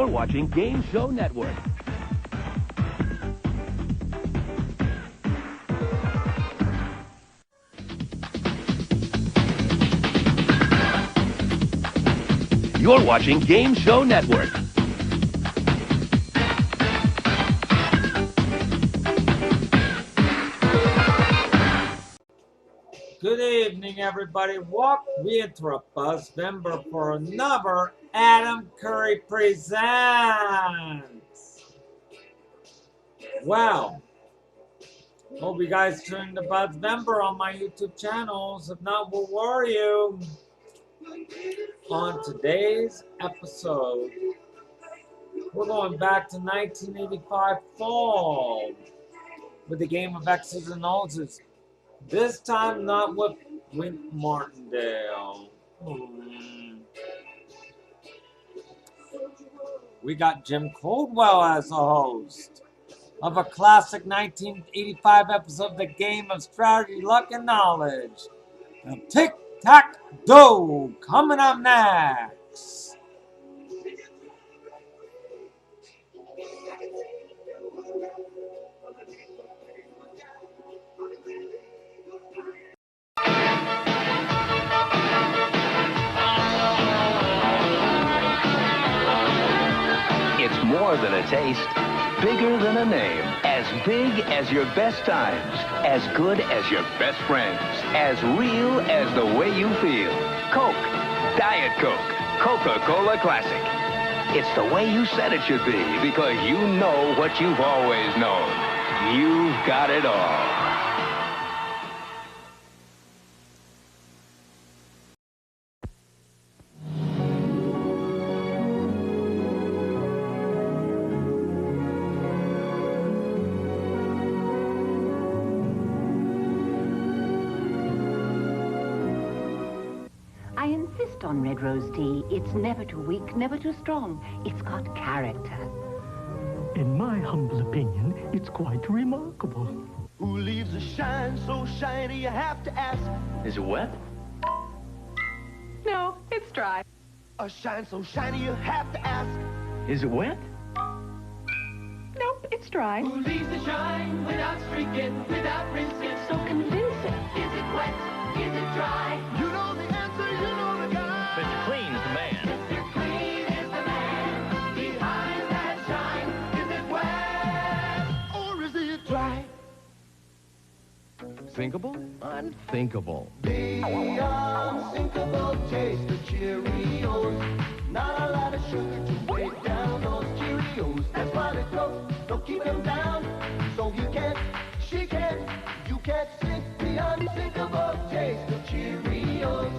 You're watching Game Show Network. You're watching Game Show Network. Good evening, everybody. Walk with a bus member for another Adam Curry Presents. Well, hope you guys tuned the Buzz member on my YouTube channels. If not, we'll worry you. On today's episode, we're going back to 1985 fall with the game of X's and O's. This time not with Wink Martindale. We got Jim Caldwell as a host of a classic 1985 episode of the game of strategy, luck, and knowledge. And Tic-Tac-Doe coming up next. It's more than a taste, bigger than a name, as big as your best times, as good as your best friends, as real as the way you feel. Coke, Diet Coke, Coca-Cola Classic. It's the way you said it should be, because you know what you've always known. You've got it all. I insist on red rose tea. It's never too weak, never too strong. It's got character. In my humble opinion, it's quite remarkable. Who leaves a shine so shiny you have to ask? Is it wet? No, it's dry. A shine so shiny you have to ask. Is it wet? Nope, it's dry. Who leaves the shine without streaking, without rinsing? So convincing. Is it wet? Is it dry? You know the answer, you know the guy. Mr. Clean's the man. Mr. Clean is the man behind that shine. Is it wet or is it dry? Thinkable? Unthinkable. The unsinkable taste of Cheerios. Not a lot of sugar to weigh down those Cheerios. That's why they grow. Don't keep them down. So you can't, she can't, you can't sink the unsinkable taste of Cheerios.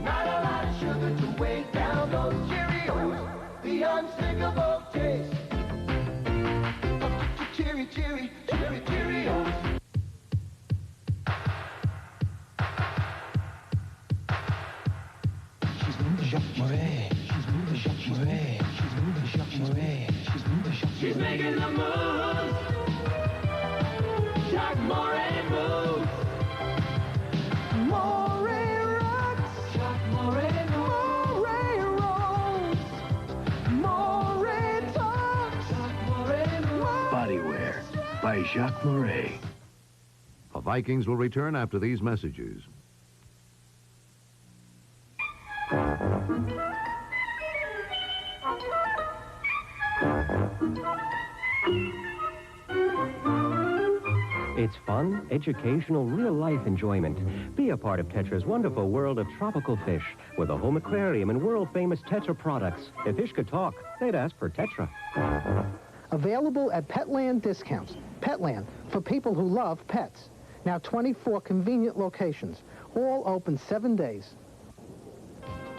Not a lot of sugar to weigh down those Cheerios. The unsinkable taste of Cheerios. She's moving Jacques Murray. She's moving Jacques Murray. She's moving Jacques Murray. She's moving Jacques Murray. She's making the moves. Jacques Murray moves. Murray rocks. Jacques Murray moves. Murray rolls. Murray talks. Jacques Murray moves. Bodywear by Jacques Murray. The Vikings will return after these messages. It's fun, educational, real-life enjoyment. Be a part of Tetra's wonderful world of tropical fish with a home aquarium and world-famous Tetra products. If fish could talk, they'd ask for Tetra. Available at Petland discounts. Petland, for people who love pets. Now 24 convenient locations, all open 7 days.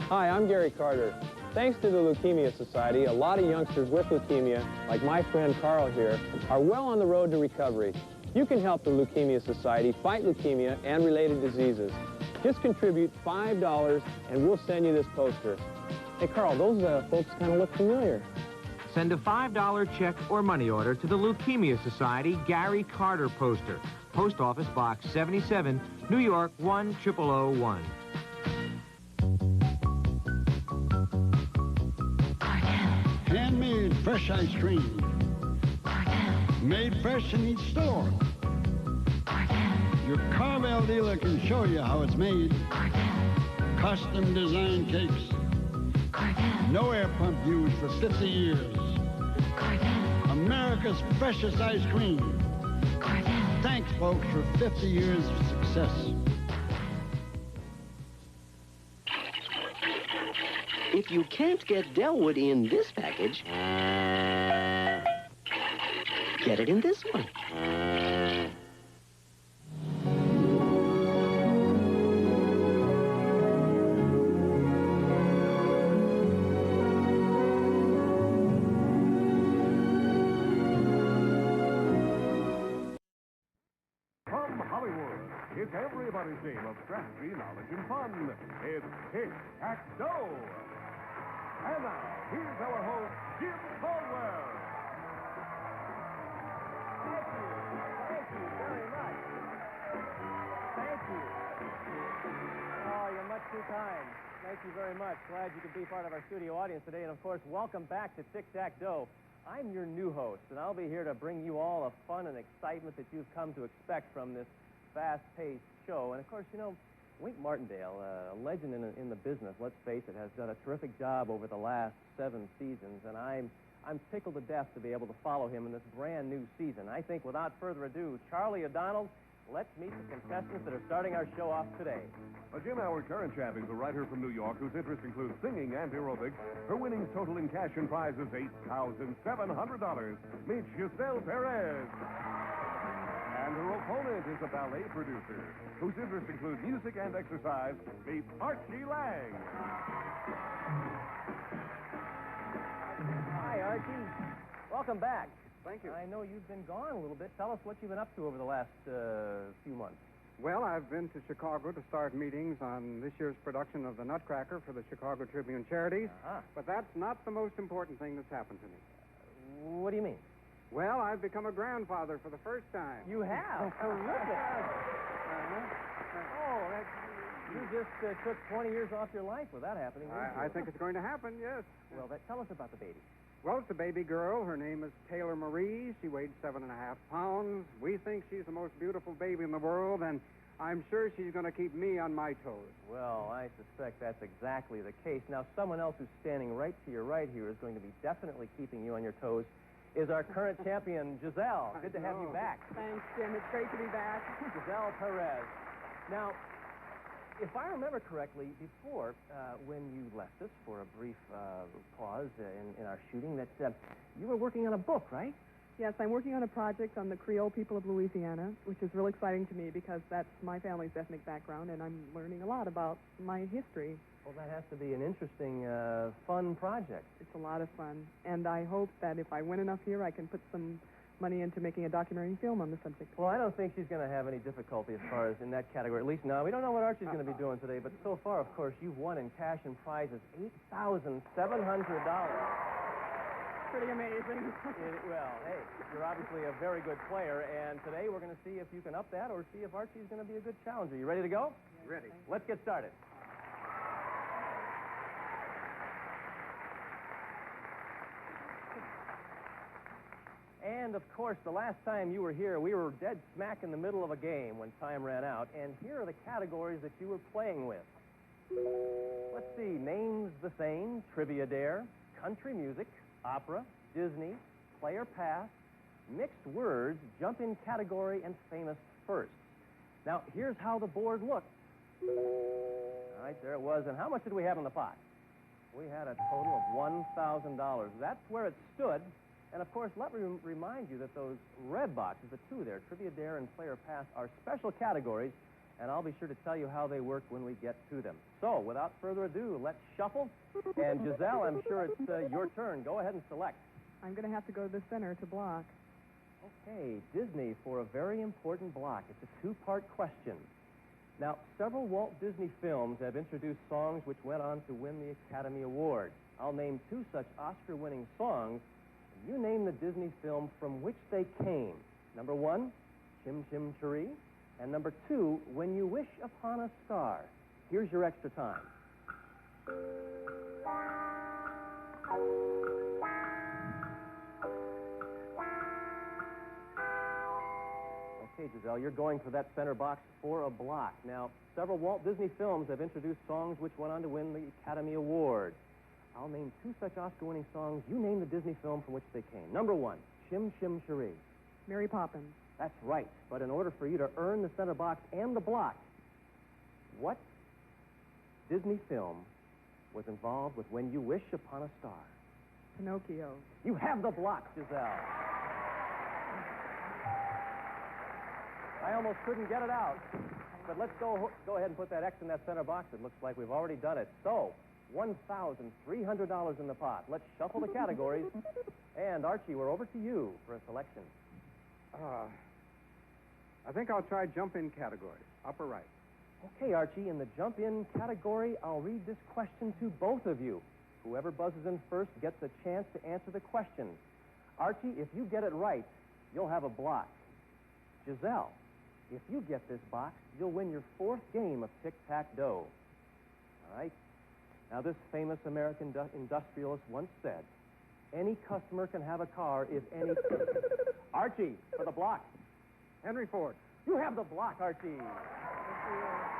Hi, I'm Gary Carter. Thanks to the Leukemia Society, a lot of youngsters with leukemia, like my friend Carl here, are well on the road to recovery. You can help the Leukemia Society fight leukemia and related diseases. Just contribute $5 and we'll send you this poster. Hey, Carl, those folks kind of look familiar. Send a $5 check or money order to the Leukemia Society Gary Carter poster. Post Office Box 77, New York 10001. Handmade fresh ice cream. Made fresh in each store. Your Carvel dealer can show you how it's made. Custom designed cakes. No air pump used for 50 years. America's freshest ice cream. Thanks, folks, for 50 years of success. If you can't get Delwood in this package, get it in this one. From Hollywood, it's everybody's game of strategy, knowledge, and fun. It's Tic-Tac-Doe. And now, here's our host, Jim Caldwell. Thank you. Thank you very much. Thank you. Oh, you're much too kind. Thank you very much. Glad you could be part of our studio audience today. And, of course, welcome back to Tic-Tac-Doe. I'm your new host, and I'll be here to bring you all the fun and excitement that you've come to expect from this fast-paced show. And, of course, you know, Wink Martindale, a legend in the business, let's face it, has done a terrific job over the last 7 seasons, and I'm tickled to death to be able to follow him in this brand new season. I think, without further ado, Charlie O'Donnell, let's meet the contestants that are starting our show off today. Jim, our current champ is a writer from New York whose interests include singing and aerobics. Her winnings total in cash and prizes $8,700. Meet Giselle Perez. And her opponent is a ballet producer whose interests include music and exercise. Meet Archie Lang. Hi, Archie. Welcome back. Thank you. I know you've been gone a little bit. Tell us what you've been up to over the last few months. Well, I've been to Chicago to start meetings on this year's production of The Nutcracker for the Chicago Tribune Charities. But that's not the most important thing that's happened to me. What do you mean? Well, I've become a grandfather for the first time. You have? Terrific. Oh, you just took 20 years off your life with that happening. I think it's going to happen, yes. Well, tell us about the baby. Well, it's a baby girl. Her name is Taylor Marie. She weighed 7.5 pounds. We think she's the most beautiful baby in the world, and I'm sure she's going to keep me on my toes. Well, I suspect that's exactly the case. Now, someone else who's standing right to your right here is going to be definitely keeping you on your toes, is our current champion, Giselle. Good to have you back. Thanks, Jim. It's great to be back. Giselle Perez. Now, if I remember correctly, before, when you left us for a brief pause in our shooting, that you were working on a book, right? Yes, I'm working on a project on the Creole people of Louisiana, which is real exciting to me because that's my family's ethnic background, and I'm learning a lot about my history. Well, that has to be an interesting, fun project. It's a lot of fun, and I hope that if I win enough here, I can put some money into making a documentary film on the subject. Well, I don't think she's going to have any difficulty as far as in that category. At least now, we don't know what Archie's going to be doing today, but so far, of course, you've won in cash and prizes $8,700. Pretty amazing. Well, hey, you're obviously a very good player, and today we're going to see if you can up that or see if Archie's going to be a good challenger. You ready to go? Yes, ready. Let's get started. And, of course, the last time you were here, we were dead smack in the middle of a game when time ran out. And here are the categories that you were playing with. Let's see. Names the same, Trivia Dare, country music, opera, Disney, player pass, mixed words, jump in category, and famous first. Now, here's how the board looked. All right, there it was. And how much did we have in the pot? We had a total of $1,000. That's where it stood. And, of course, let me remind you that those red boxes, the two there, Trivia Dare and Player Pass, are special categories, and I'll be sure to tell you how they work when we get to them. So, without further ado, let's shuffle. And, Giselle, I'm sure it's your turn. Go ahead and select. I'm going to have to go to the center to block. Okay, Disney for a very important block. It's a two-part question. Now, several Walt Disney films have introduced songs which went on to win the Academy Award. I'll name two such Oscar-winning songs. You name the Disney film from which they came. Number 1, Chim Chim Cheree, and number 2, When You Wish Upon a Star. Here's your extra time. Okay, Giselle, you're going for that center box for a block. Now, several Walt Disney films have introduced songs which went on to win the Academy Award. I'll name two such Oscar-winning songs. You name the Disney film from which they came. Number one, Shim Shim Cherie. Mary Poppins. That's right. But in order for you to earn the center box and the block, what Disney film was involved with When You Wish Upon a Star? Pinocchio. You have the block, Giselle. I almost couldn't get it out. But let's go ahead and put that X in that center box. It looks like we've already done it. So, $1,300 in the pot. Let's shuffle the categories. And, Archie, we're over to you for a selection. I think I'll try jump-in category, upper right. Okay, Archie, in the jump-in category, I'll read this question to both of you. Whoever buzzes in first gets a chance to answer the question. Archie, if you get it right, you'll have a block. Giselle, if you get this box, you'll win your fourth game of tic-tac-toe. All right? Now, this famous American industrialist once said, any customer can have a car if any... Archie, for the block. Henry Ford. You have the block, Archie.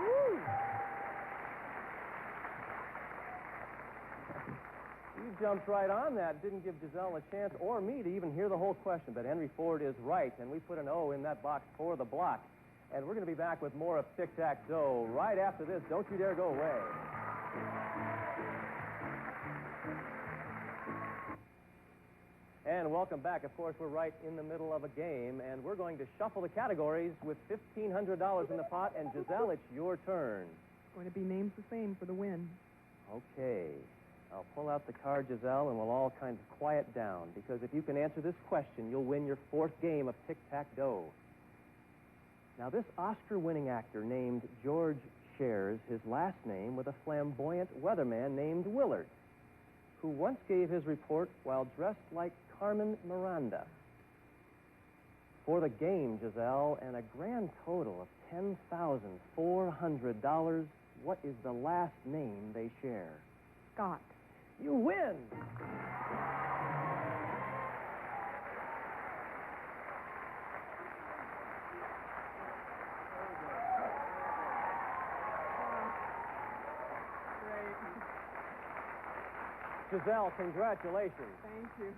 Woo. You jumped right on that. Didn't give Giselle a chance or me to even hear the whole question. But Henry Ford is right, and we put an O in that box for the block. And we're going to be back with more of Tic-Tac-Toe right after this. Don't you dare go away. And welcome back. Of course, we're right in the middle of a game, and we're going to shuffle the categories with $1,500 in the pot. And Giselle, it's your turn. Going to be names the same for the win. Okay. I'll pull out the card, Giselle, and we'll all kind of quiet down, because if you can answer this question, you'll win your fourth game of tic-tac-toe. Now, this Oscar-winning actor named George shares his last name with a flamboyant weatherman named Willard, who once gave his report while dressed like Carmen Miranda. For the game, Giselle, and a grand total of $10,400, what is the last name they share? Scott. You win! Giselle, congratulations. Thank you.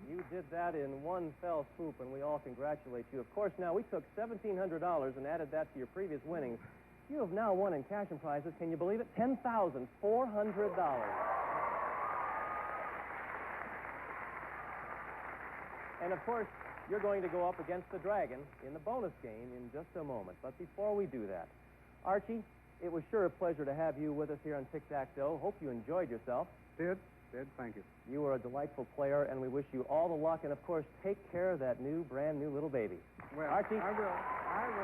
You did that in one fell swoop, and we all congratulate you. Of course, now we took $1,700 and added that to your previous winnings. You have now won in cash and prizes, can you believe it? $10,400. And, of course, you're going to go up against the Dragon in the bonus game in just a moment. But before we do that, Archie, it was sure a pleasure to have you with us here on Tic-Tac-Toe. Hope you enjoyed yourself. Did, thank you. You were a delightful player, and we wish you all the luck. And, of course, take care of that brand new little baby. Well, Archie, I will.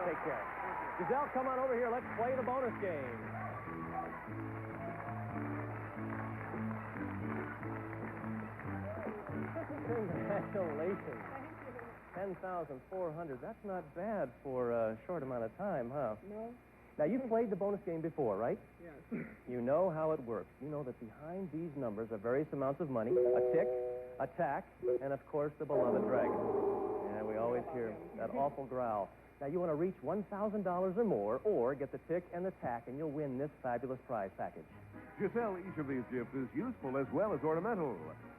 Take care. Giselle, come on over here. Let's play the bonus game. Congratulations. 10,400. That's not bad for a short amount of time, huh? No. Now, you've played the bonus game before, right? Yes. You know how it works. You know that behind these numbers are various amounts of money, a tick, a tack, and, of course, the beloved dragon. And we always hear that awful growl. Now, you want to reach $1,000 or more, or get the tick and the tack, and you'll win this fabulous prize package. Giselle, each of these gifts is useful as well as ornamental.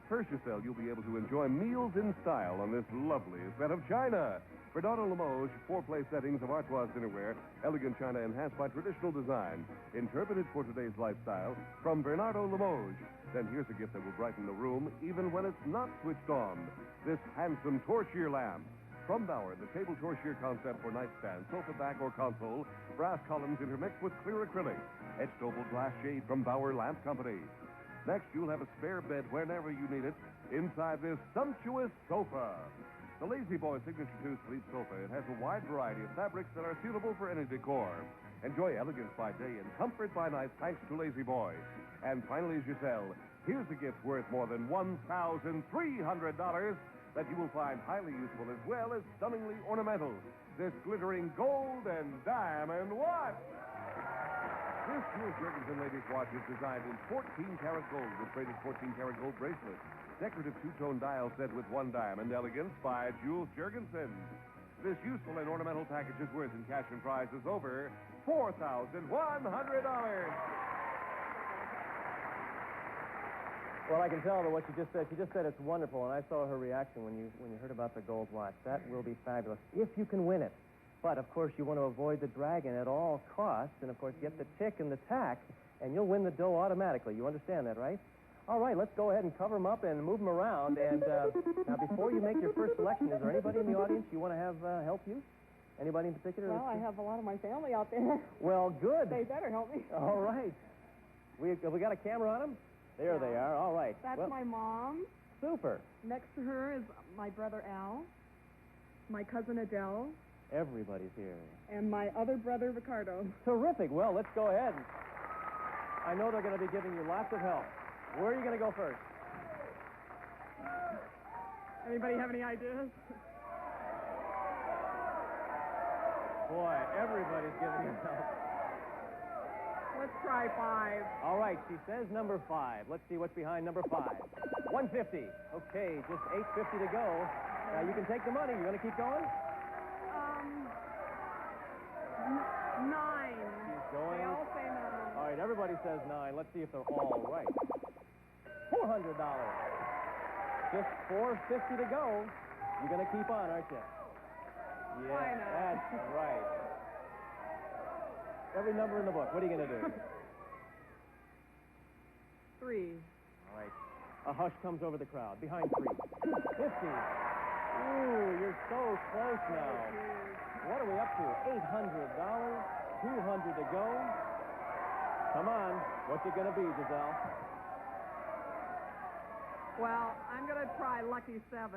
First, Giselle, you'll be able to enjoy meals in style on this lovely set of china. Bernardo Limoges, 4-place settings of Artois dinnerware, elegant china enhanced by traditional design, interpreted for today's lifestyle, from Bernardo Limoges. Then here's a gift that will brighten the room even when it's not switched on. This handsome Torchir lamp. From Bauer, the table Torchir concept for nightstand, sofa back, or console, brass columns intermixed with clear acrylic. Etched oval glass shade from Bauer Lamp Company. Next, you'll have a spare bed whenever you need it inside this sumptuous sofa. The Lazy Boy Signature 2-Sleep Sofa. It has a wide variety of fabrics that are suitable for any decor. Enjoy elegance by day and comfort by night thanks to Lazy Boy. And finally, Giselle, here's a gift worth more than $1,300 that you will find highly useful as well as stunningly ornamental. This glittering gold and diamond watch. This Jules Jurgensen ladies watch is designed in 14-karat gold with braided 14-karat gold bracelet. Decorative two-tone dial set with one diamond, elegance by Jules Jurgensen. This useful and ornamental package is worth in cash and prizes over $4,100. Well, I can tell that what she just said it's wonderful, and I saw her reaction when you heard about the gold watch. That will be fabulous, if you can win it. But, of course, you want to avoid the dragon at all costs, and, of course, get the tick and the tack, and you'll win the dough automatically. You understand that, right? All right, let's go ahead and cover them up and move them around. And now, before you make your first selection, is there anybody in the audience you want to have help you? Anybody in particular? Well, I have a lot of my family out there. Well, good. They better help me. All right. We got a camera on them? There they are. All right. That's well, my mom. Super. Next to her is my brother Al, my cousin Adele, Everybody's here. and my other brother Ricardo. Terrific. Well, let's go ahead. I know they're going to be giving you lots of help. Where are you going to go first? Anybody have any ideas? Boy, everybody's giving you help. Let's try 5. All right, she says number 5. Let's see what's behind number 5. 150. Okay, just 850 to go. Now, you can take the money. You going to keep going? 9. She's going. They all say 9. All right, everybody says 9. Let's see if they're all right. $400. Just $450 to go. You're going to keep on, aren't you? Yeah, Why not? That's right. Every number in the book. What are you going to do? 3. All right. A hush comes over the crowd. Behind 3. 50. Ooh, you're so close now. What are we up to? $800. 200 to go. Come on. What's it going to be, Giselle? Well, I'm going to try lucky 7.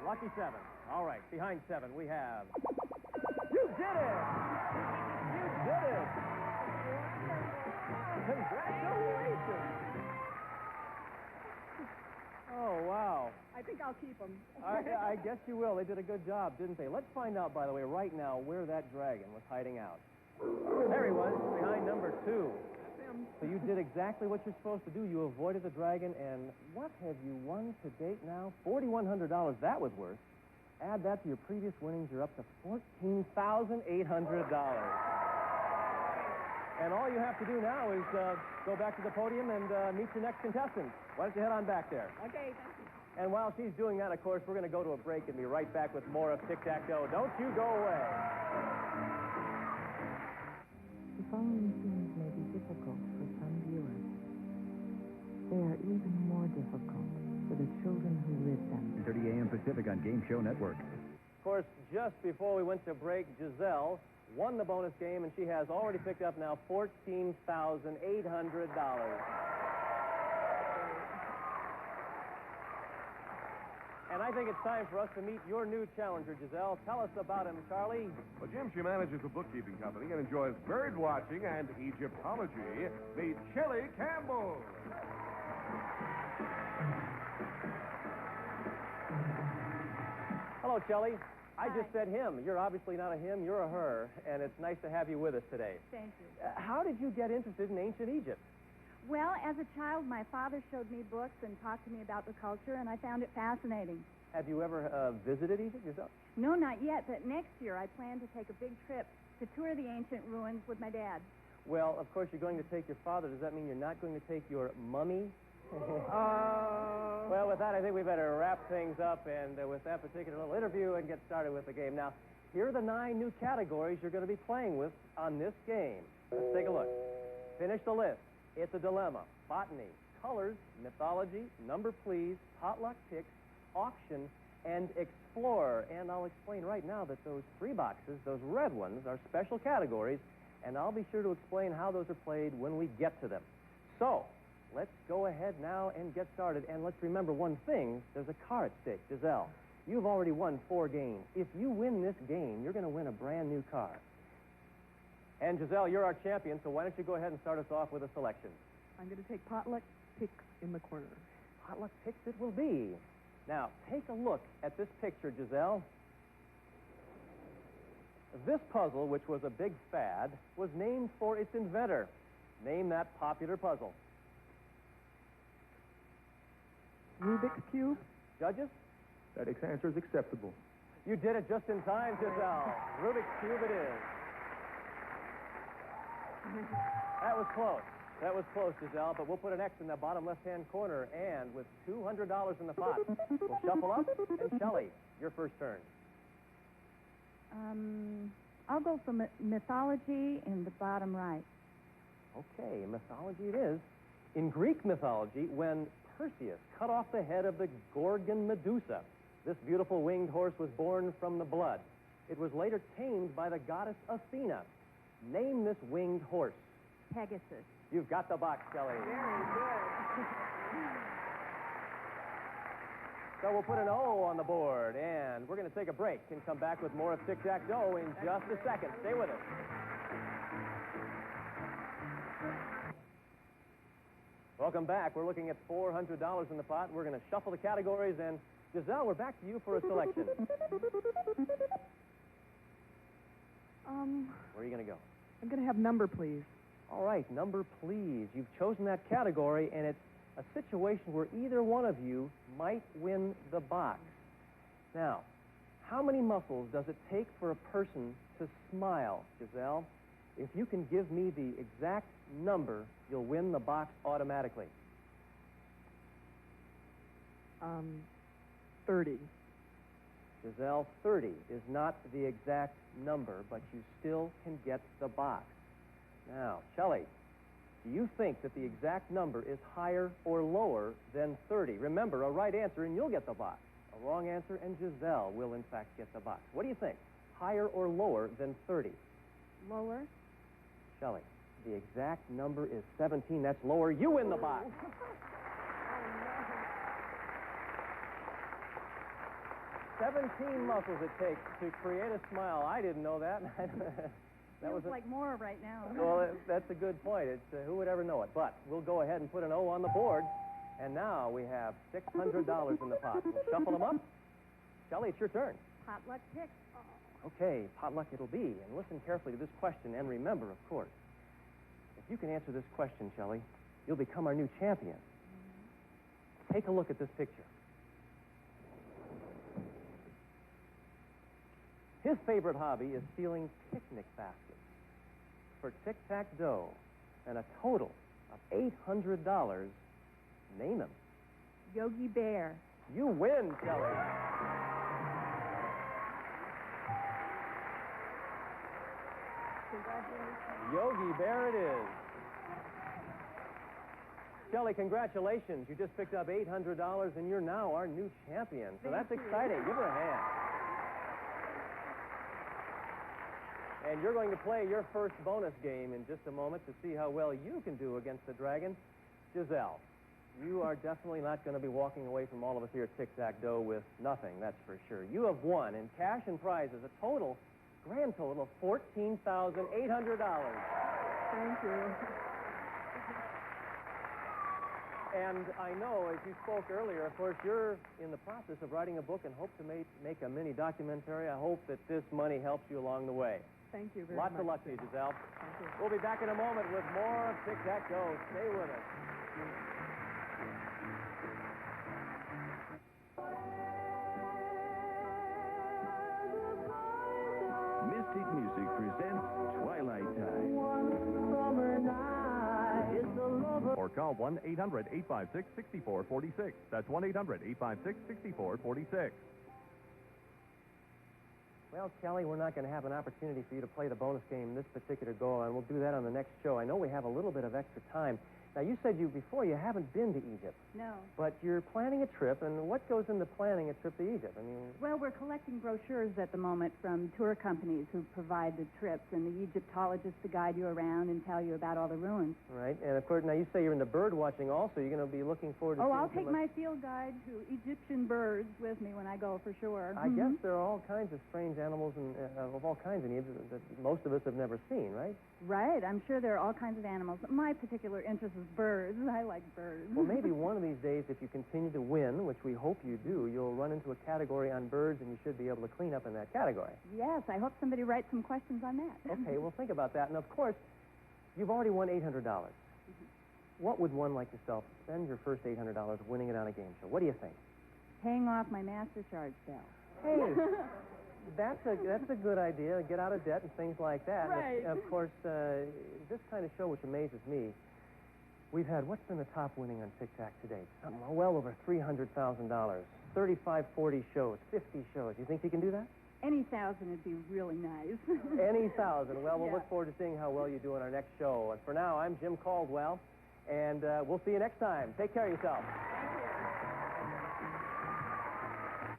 Lucky 7. All right. Behind 7, we have... You did it! You did it! Congratulations! Oh, wow. I think I'll keep them. I guess you will. They did a good job, didn't they? Let's find out, by the way, right now, where that dragon was hiding out. There he was, behind number 2. That's him. So you did exactly what you're supposed to do. You avoided the dragon, and what have you won to date now? $4,100. That was worth. Add that to your previous winnings, you're up to $14,800. And all you have to do now is go back to the podium and meet your next contestant. Why don't you head on back there? Okay, thank you. And while she's doing that, of course, we're going to go to a break and be right back with more of Tic-Tac-Toe. Don't you go away. The following scenes may be difficult for some viewers. They are even more difficult for the children who live them. 30 a.m. Pacific on Game Show Network. Of course, just before we went to break, Giselle won the bonus game, and she has already picked up now $14,800. And I think it's time for us to meet your new challenger, Giselle. Tell us about him, Charlie. Well, Jim, she manages a bookkeeping company and enjoys bird watching and Egyptology. Meet Shelley Campbell. Hello, Shelley. I just said him. You're obviously not a him, you're a her, and it's nice to have you with us today. Thank you. How did you get interested in ancient Egypt? Well, as a child, my father showed me books and talked to me about the culture, and I found it fascinating. Have you ever visited Egypt yourself? No, not yet, but next year I plan to take a big trip to tour the ancient ruins with my dad. Well, of course, you're going to take your father. Does that mean you're not going to take your mummy? Well, with that, I think we better wrap things up, and with that particular little interview, and get started with the game. Now, here are the 9 new categories you're going to be playing with on this game. Let's take a look. Finish the list. It's a dilemma. Botany, colors, mythology, number please, potluck picks, auction, and explorer. And I'll explain right now that those 3 boxes, those red ones, are special categories, and I'll be sure to explain how those are played when we get to them. So, let's go ahead now and get started. And let's remember one thing. There's a car at stake. Giselle, you've already won 4 games. If you win this game, you're going to win a brand new car. And Giselle, you're our champion, so why don't you go ahead and start us off with a selection? I'm going to take potluck picks in the corner. Potluck picks it will be. Now, take a look at this picture, Giselle. This puzzle, which was a big fad, was named for its inventor. Name that popular puzzle. Rubik's Cube. Judges? That answer is acceptable. You did it just in time, Giselle. Rubik's Cube it is. That was close. That was close, Giselle, but we'll put an X in the bottom left-hand corner, and with $200 in the pot, we'll shuffle up, and Shelley, your first turn. I'll go for mythology in the bottom right. Okay, mythology it is. In Greek mythology, when Perseus cut off the head of the Gorgon Medusa, this beautiful winged horse was born from the blood. It was later tamed by the goddess Athena. Name this winged horse. Pegasus. You've got the box, Shelley. Very good. So we'll put an O on the board, and we're going to take a break and come back with more of Tic-Tac-Dough in just a second. Stay with us. Welcome back. We're looking at $400 in the pot. We're going to shuffle the categories, and Giselle, we're back to you for a selection. Where are you going to go? I'm going to have number, please. All right, number, please. You've chosen that category, and it's a situation where either one of you might win the box. Now, how many muscles does it take for a person to smile, Giselle? If you can give me the exact number, you'll win the box automatically. 30. Giselle, 30 is not the exact number, but you still can get the box. Now, Shelley, do you think that the exact number is higher or lower than 30? Remember, a right answer and you'll get the box. A wrong answer and Giselle will, in fact, get the box. What do you think? Higher or lower than 30? Lower. Shelley, the exact number is 17. That's lower. You win the box. 17 muscles it takes to create a smile. I didn't know that. That Feels like more right now. Well, that's a good point. It's who would ever know it? But we'll go ahead and put an O on the board. And now we have $600 in the pot. We'll shuffle them up. Shelley, it's your turn. Potluck pick. Okay, potluck it'll be. And listen carefully to this question. And remember, of course, if you can answer this question, Shelley, you'll become our new champion. Take a look at this picture. His favorite hobby is stealing picnic baskets for Tic-Tac-Dough and a total of $800. Name him. Yogi Bear. You win, Shelley. Congratulations. Yogi Bear it is. Shelley, congratulations. You just picked up $800 and you're now our new champion. So that's exciting. Give her a hand. And you're going to play your first bonus game in just a moment to see how well you can do against the dragon. Giselle, you are definitely not going to be walking away from all of us here at Tic-Tac-Dough with nothing, that's for sure. You have won in cash and prizes a grand total of $14,800. Thank you. And I know, as you spoke earlier, of course, you're in the process of writing a book and hope to make a mini documentary. I hope that this money helps you along the way. Thank you very much. Lots of luck to you, Giselle. Thank you. We'll be back in a moment with more of Tic-Tac-Dough. Stay with us. Mystic Music presents Twilight Time. Or call 1-800-856-6446. That's 1-800-856-6446. Well, Kelly, we're not going to have an opportunity for you to play the bonus game this particular go-on. We'll do that on the next show. I know we have a little bit of extra time. Now, you said before you haven't been to Egypt. No. But you're planning a trip, and what goes into planning a trip to Egypt? I mean... Well, we're collecting brochures at the moment from tour companies who provide the trips and the Egyptologists to guide you around and tell you about all the ruins. Right, and of course, now you say you're into bird watching also. You're going to be looking forward to... Oh, I'll take my field guide to Egyptian birds with me when I go, for sure. I guess there are all kinds of strange animals and of all kinds in Egypt that most of us have never seen, right? Right, I'm sure there are all kinds of animals. My particular interest is birds. I like birds. Well, maybe one of these days, if you continue to win, which we hope you do, you'll run into a category on birds, and you should be able to clean up in that category. Yes, I hope somebody writes some questions on that. Okay, well, think about that. And, of course, you've already won $800. What would one like yourself spend your first $800 winning it on a game show? What do you think? Paying off my master charge bill. Hey, That's a good idea. Get out of debt and things like that. Right. And of course, this kind of show, which amazes me, we've had, what's been the top winning on Tic Tac today? Something well over $300,000. 35, 40 shows, 50 shows. You think you can do that? Any 1,000 would be really nice. Any 1,000. Well, we'll Yeah. look forward to seeing how well you do in our next show. And for now, I'm Jim Caldwell, and we'll see you next time. Take care of yourself.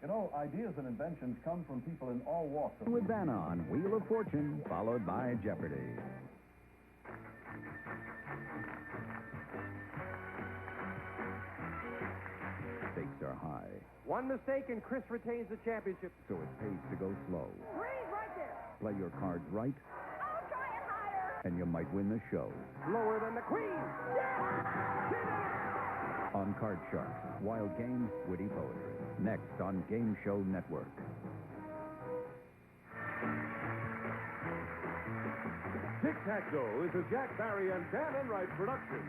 You know, ideas and inventions come from people in all walks of With Vanna on Wheel of Fortune, followed by Jeopardy. Stakes are high, One mistake and Chris retains the championship. so it pays to go slow. Freeze right there. Play your cards right, I'll try it higher. and you might win the show. Lower than the queen. On Card Sharks, wild games, witty poetry. Next on Game Show Network. Tic-Tac-Toe is a Jack Barry and Dan Enright production.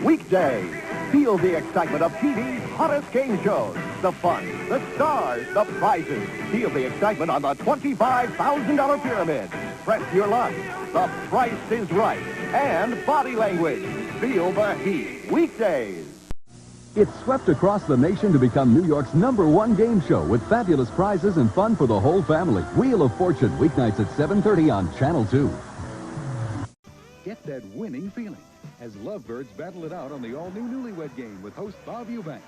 Weekday. Feel the excitement of TV's hottest game shows. The fun, the stars, the prizes. Feel the excitement on the $25,000 pyramid. Press your luck. The price is right. And body language. Feel the heat. Weekdays. It's swept across the nation to become New York's #1 game show with fabulous prizes and fun for the whole family. Wheel of Fortune, weeknights at 7:30 on Channel 2. Get that winning feeling as lovebirds battle it out on the all-new Newlywed Game with host Bob Eubanks.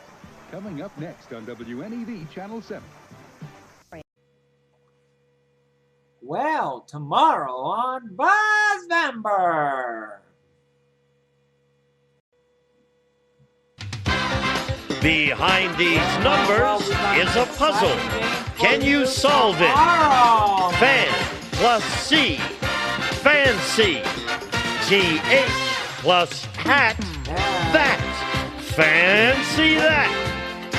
Coming up next on WNEV Channel 7. Well, tomorrow on BuzzVember. Behind these numbers is a puzzle. Can you solve it? Fan plus C, fancy. TH plus hat, that. Fancy that.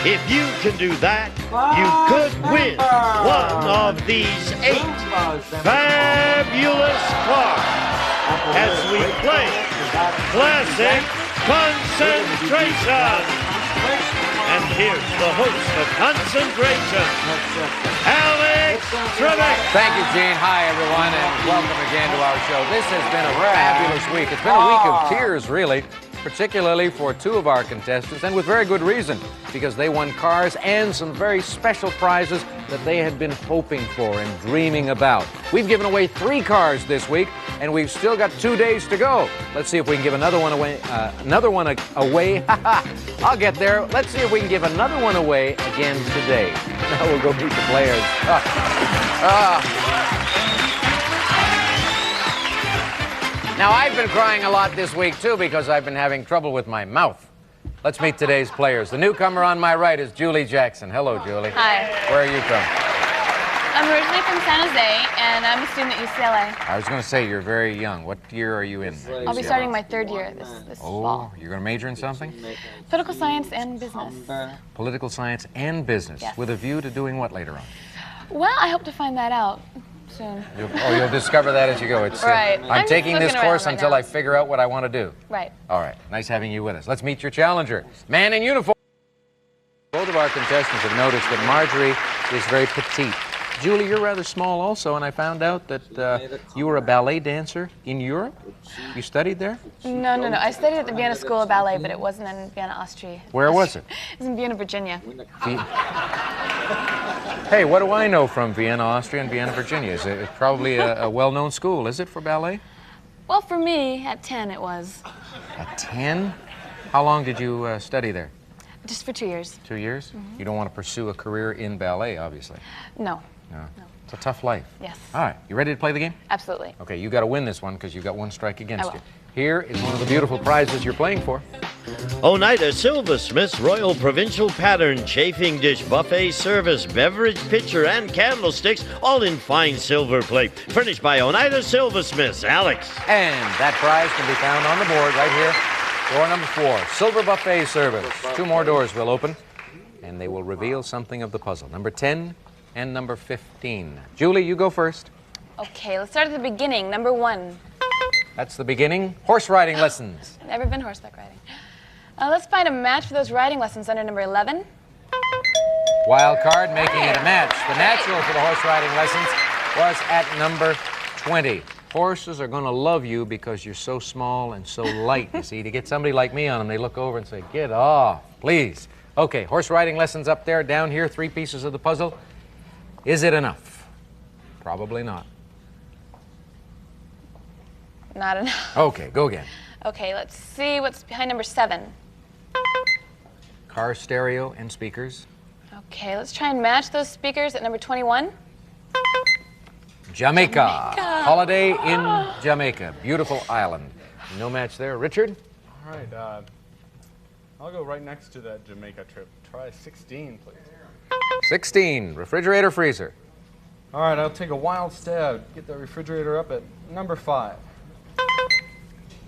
If you can do that, you could win one of these 8 fabulous cards as we play Classic Concentration. And here's the host of Concentration, Alex Trebek. Thank you, Gene. Hi, everyone, and welcome again to our show. This has been a fabulous week. It's been a week of tears, really, particularly for 2 of our contestants, and with very good reason, because they won cars and some very special prizes that they had been hoping for and dreaming about. We've given away 3 cars this week, and we've still got 2 days to go. Let's see if we can give another one away. I'll get there. Let's see if we can give another one away again today. Now we'll go meet the players. Now, I've been crying a lot this week, too, because I've been having trouble with my mouth. Let's meet today's players. The newcomer on my right is Julie Jackson. Hello, Julie. Hi. Where are you from? I'm originally from San Jose, and I'm a student at UCLA. I was going to say, you're very young. What year are you in? I'll be starting my 3rd year this fall. You're going to major in something? Political science and business. Political science and business. Yes. With a view to doing what later on? Well, I hope to find that out soon. You'll discover that as you go. It's, right. I'm taking this course right until now. I figure out what I want to do. Right. All right. Nice having you with us. Let's meet your challenger. Man in uniform. Both of our contestants have noticed that Marjorie is very petite. Julie, you're rather small also, and I found out that you were a ballet dancer in Europe. You studied there? No. I studied at the Vienna School of Ballet, but it wasn't in Vienna, Austria. Where was it? It was in Vienna, Virginia. Hey, what do I know from Vienna, Austria, and Vienna, Virginia? Is it probably a well-known school, is it, for ballet? Well, for me, at 10 it was. At 10? How long did you study there? Just for 2 years. 2 years? Mhm. You don't want to pursue a career in ballet, obviously. No. No. It's a tough life. Yes. All right, you ready to play the game? Absolutely. Okay, you got to win this one because you've got one strike I against will. you. Here is one of the beautiful prizes you're playing for. Oneida Silversmith's Royal Provincial Pattern Chafing Dish Buffet Service, Beverage Pitcher, and Candlesticks, all in fine silver plate. Furnished by Oneida Silversmiths. Alex. And that prize can be found on the board right here. Door number 4, Silver Buffet Service. 2 more doors will open, and they will reveal something of the puzzle. Number 10 and number 15. Julie, you go first. Okay, let's start at the beginning. Number 1. That's the beginning. Horse riding lessons. Never been horseback riding. Let's find a match for those riding lessons under number 11. Wild card, making it a match. The natural for the horse riding lessons was at number 20. Horses are going to love you because you're so small and so light, you see. To get somebody like me on them, they look over and say, get off, please. Okay, horse riding lessons up there. Down here, 3 pieces of the puzzle. Is it enough? Probably not. Not enough. Okay, go again. Okay, let's see what's behind number 7. Car stereo and speakers. Okay, let's try and match those speakers at number 21. Jamaica. Holiday in Jamaica. Beautiful island. No match there. Richard? All right, I'll go right next to that Jamaica trip. Try 16, please. 16. Refrigerator, freezer. All right, I'll take a wild stab. Get the refrigerator up at number 5.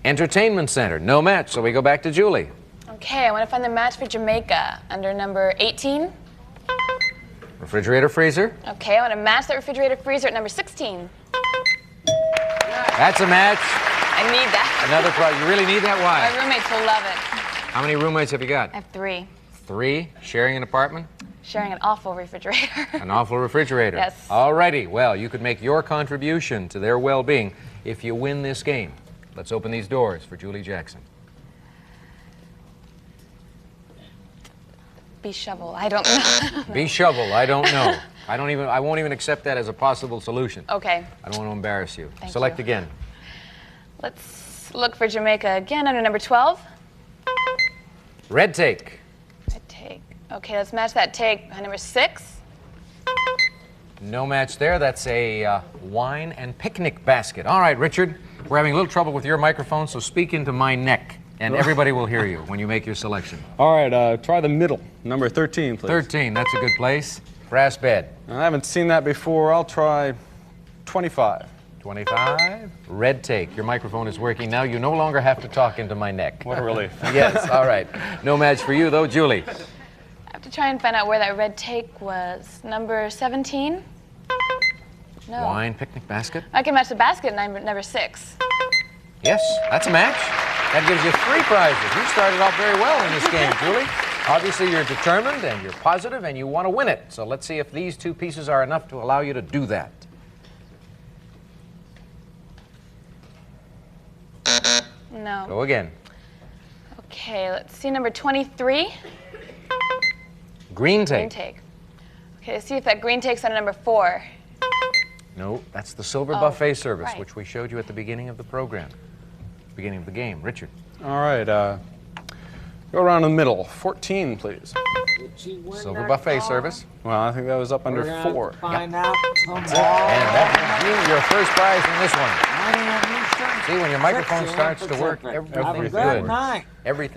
Entertainment center. No match, so we go back to Julie. Okay, I want to find the match for Jamaica under number 18. Refrigerator, freezer. Okay, I want to match that refrigerator freezer at number 16. That's a match. I need that. Another prize. You really need that? Why? My roommates will love it. How many roommates have you got? I have 3. 3. Sharing an apartment? Sharing an awful refrigerator. An awful refrigerator. Yes. Alrighty. Well, you could make your contribution to their well-being if you win this game. Let's open these doors for Julie Jackson. Be shovel. I don't know. Be shovel. I don't know. I won't even accept that as a possible solution. Okay. I don't want to embarrass you. Thank Select you. again. Let's look for Jamaica again under number 12. Red take. Red take. Okay, let's match that take behind number 6. No match there. That's a wine and picnic basket. All right, Richard. We're having a little trouble with your microphone, so speak into my neck, and everybody will hear you when you make your selection. All right, try the middle. Number 13, please. 13. That's a good place. Brass bed. I haven't seen that before. I'll try 25. 25. Red take. Your microphone is working now. You no longer have to talk into my neck. What a relief. Yes, all right. No match for you, though. Julie. I have to try and find out where that red take was. Number 17? No. Wine picnic basket. I can match the basket at number 6. Yes, that's a match. That gives you 3 prizes. You started off very well in this game, Julie. Obviously, you're determined and you're positive and you want to win it. So let's see if these 2 pieces are enough to allow you to do that. No. Go again. Okay, let's see number 23. Green take. Green take. Okay, let's see if that green take's on number 4. No, that's the Silver Oh, Buffet Service, right. which we showed you at the beginning of the program. Beginning of the game. Richard. All right, go around the middle. 14, please. Silver Buffet Service. Well, I think that was up under We're gonna 4. find out tomorrow. And that gives you your first prize in this one. See, when your microphone starts to work, everything's Good good. night. Everything.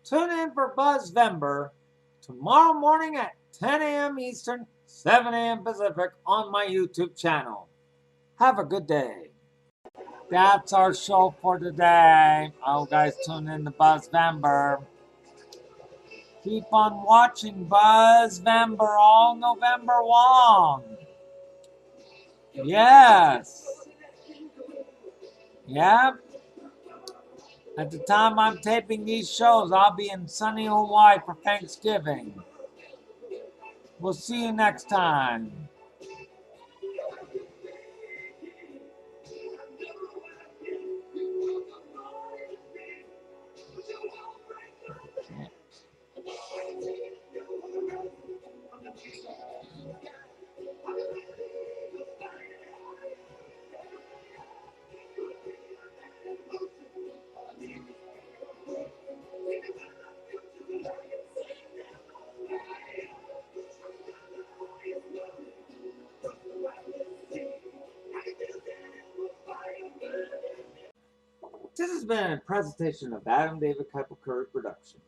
Tune in for Buzz Vember tomorrow morning at 10 a.m. Eastern, 7 a.m. Pacific on my YouTube channel. Have a good day. That's our show for today. I hope you guys tune in to Buzz Vember. Keep on watching Buzz Vember all November long. Yes. Yep. At the time I'm taping these shows, I'll be in sunny Hawaii for Thanksgiving. We'll see you next time. This has been a presentation of Adam David Keppel Curry Production.